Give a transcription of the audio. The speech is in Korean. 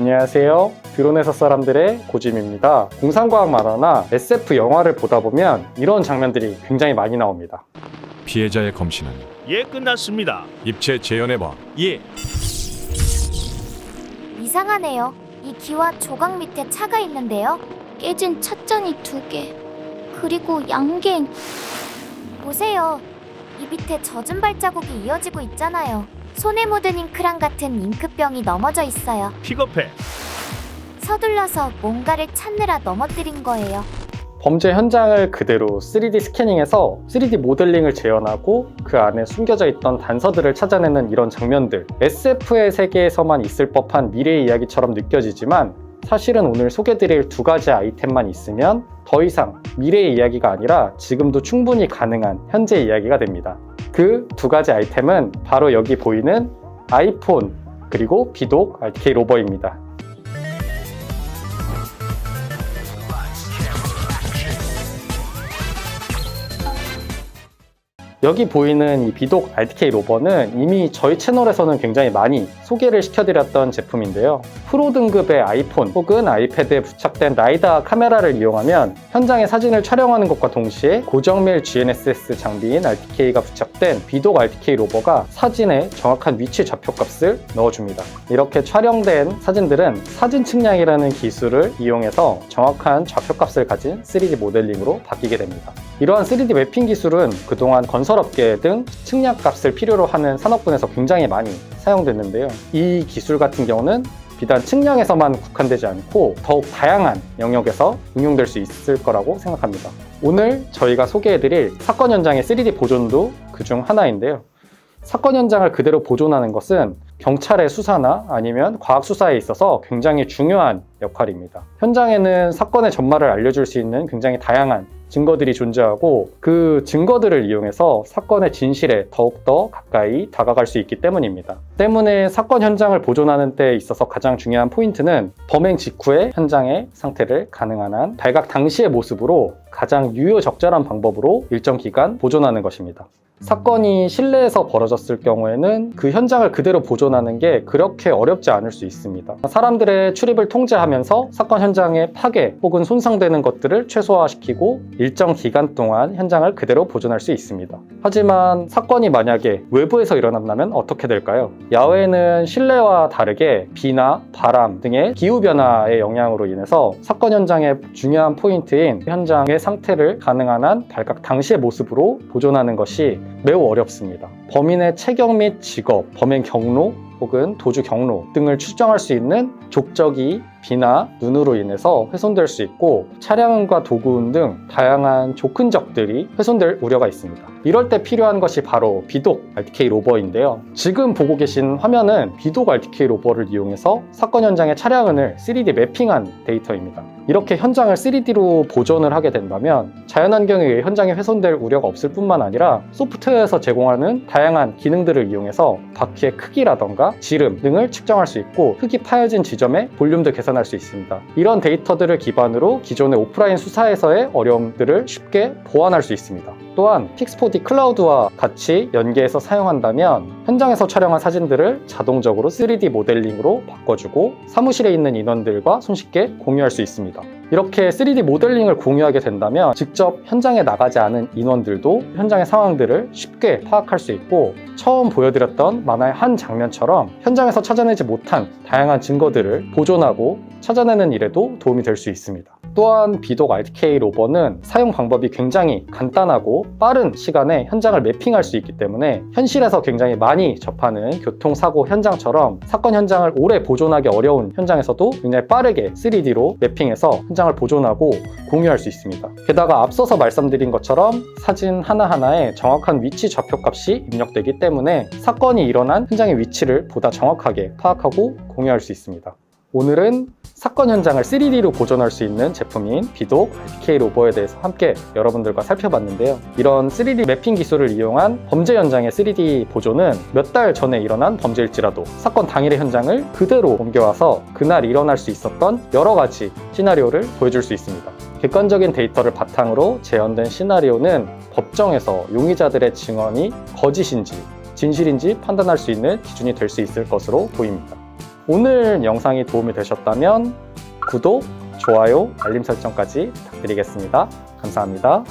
안녕하세요. 드론회사 사람들의 고짐입니다. 공상과학 만화나 SF 영화를 보다 보면 이런 장면들이 굉장히 많이 나옵니다. 피해자의 검신은 예, 끝났습니다. 입체 재현해봐. 예. 이상하네요. 이 기와 조각 밑에 차가 있는데요. 깨진 찻잔이 2개. 그리고 양갱. 보세요. 이 밑에 젖은 발자국이 이어지고 있잖아요. 손에 묻은 잉크랑 같은 잉크병이 넘어져 있어요. 픽업해. 서둘러서 뭔가를 찾느라 넘어뜨린 거예요. 범죄 현장을 그대로 3D 스캐닝해서 3D 모델링을 재현하고 그 안에 숨겨져 있던 단서들을 찾아내는 이런 장면들, SF의 세계에서만 있을 법한 미래의 이야기처럼 느껴지지만 사실은 오늘 소개드릴 2가지 아이템만 있으면 더 이상 미래의 이야기가 아니라 지금도 충분히 가능한 현재 이야기가 됩니다. 그 2가지 아이템은 바로 여기 보이는 아이폰 그리고 비독 RTK 로버입니다. 여기 보이는 이 비독 RTK 로버는 이미 저희 채널에서는 굉장히 많이 소개를 시켜드렸던 제품인데요. 프로 등급의 아이폰 혹은 아이패드에 부착된 라이다 카메라를 이용하면 현장의 사진을 촬영하는 것과 동시에 고정밀 GNSS 장비인 RTK가 부착된 비독 RTK 로버가 사진에 정확한 위치 좌표값을 넣어줍니다. 이렇게 촬영된 사진들은 사진 측량이라는 기술을 이용해서 정확한 좌표값을 가진 3D 모델링으로 바뀌게 됩니다. 이러한 3D 매핑 기술은 그동안 건설업계 등 측량값을 필요로 하는 산업군에서 굉장히 많이 사용됐는데요. 이 기술 같은 경우는 비단 측량에서만 국한되지 않고 더욱 다양한 영역에서 응용될 수 있을 거라고 생각합니다. 오늘 저희가 소개해드릴 사건 현장의 3D 보존도 그중 하나인데요. 사건 현장을 그대로 보존하는 것은 경찰의 수사나 아니면 과학 수사에 있어서 굉장히 중요한 역할입니다. 현장에는 사건의 전말을 알려줄 수 있는 굉장히 다양한 증거들이 존재하고 그 증거들을 이용해서 사건의 진실에 더욱더 가까이 다가갈 수 있기 때문입니다. 때문에 사건 현장을 보존하는 데 있어서 가장 중요한 포인트는 범행 직후의 현장의 상태를 가능한 한 발각 당시의 모습으로 가장 유효적절한 방법으로 일정 기간 보존하는 것입니다. 사건이 실내에서 벌어졌을 경우에는 그 현장을 그대로 보존하는 게 그렇게 어렵지 않을 수 있습니다. 사람들의 출입을 통제하면서 사건 현장의 파괴 혹은 손상되는 것들을 최소화시키고 일정 기간 동안 현장을 그대로 보존할 수 있습니다. 하지만 사건이 만약에 외부에서 일어난다면 어떻게 될까요? 야외는 실내와 다르게 비나 바람 등의 기후변화의 영향으로 인해서 사건 현장의 중요한 포인트인 현장의 상태를 가능한 한 발각 당시의 모습으로 보존하는 것이 매우 어렵습니다. 범인의 체격 및 직업, 범행 경로 혹은 도주 경로 등을 추정할 수 있는 족적이 비나 눈으로 인해서 훼손될 수 있고 차량과 도구운 등 다양한 조근적들이 훼손될 우려가 있습니다. 이럴 때 필요한 것이 바로 비독 RTK 로버인데요. 지금 보고 계신 화면은 비독 RTK 로버를 이용해서 사건 현장의 차량을 3D 매핑한 데이터입니다. 이렇게 현장을 3D로 보존을 하게 된다면 자연환경에 의해 현장이 훼손될 우려가 없을 뿐만 아니라 소프트웨어에서 제공하는 다양한 기능들을 이용해서 바퀴의 크기라던가 지름 등을 측정할 수 있고 흙이 파여진 지점의 볼륨도 계산할 수 있습니다. 이런 데이터들을 기반으로 기존의 오프라인 수사에서의 어려움들을 쉽게 보완할 수 있습니다. 또한 픽스4D 클라우드와 같이 연계해서 사용한다면 현장에서 촬영한 사진들을 자동적으로 3D 모델링으로 바꿔주고 사무실에 있는 인원들과 손쉽게 공유할 수 있습니다. 이렇게 3D 모델링을 공유하게 된다면 직접 현장에 나가지 않은 인원들도 현장의 상황들을 쉽게 파악할 수 있고 처음 보여드렸던 만화의 한 장면처럼 현장에서 찾아내지 못한 다양한 증거들을 보존하고 찾아내는 일에도 도움이 될 수 있습니다. 또한 비독 RTK 로버는 사용 방법이 굉장히 간단하고 빠른 시간에 현장을 매핑할 수 있기 때문에 현실에서 굉장히 많이 접하는 교통사고 현장처럼 사건 현장을 오래 보존하기 어려운 현장에서도 굉장히 빠르게 3D로 매핑해서 현장을 보존하고 공유할 수 있습니다. 게다가 앞서서 말씀드린 것처럼 사진 하나하나에 정확한 위치 좌표값이 입력되기 때문에 사건이 일어난 현장의 위치를 보다 정확하게 파악하고 공유할 수 있습니다. 오늘은 사건 현장을 3D로 보존할 수 있는 제품인 비독 RTK 로버에 대해서 함께 여러분들과 살펴봤는데요. 이런 3D 매핑 기술을 이용한 범죄 현장의 3D 보존은 몇 달 전에 일어난 범죄일지라도 사건 당일의 현장을 그대로 옮겨와서 그날 일어날 수 있었던 여러 가지 시나리오를 보여줄 수 있습니다. 객관적인 데이터를 바탕으로 재현된 시나리오는 법정에서 용의자들의 증언이 거짓인지 진실인지 판단할 수 있는 기준이 될 수 있을 것으로 보입니다. 오늘 영상이 도움이 되셨다면 구독, 좋아요, 알림 설정까지 부탁드리겠습니다. 감사합니다.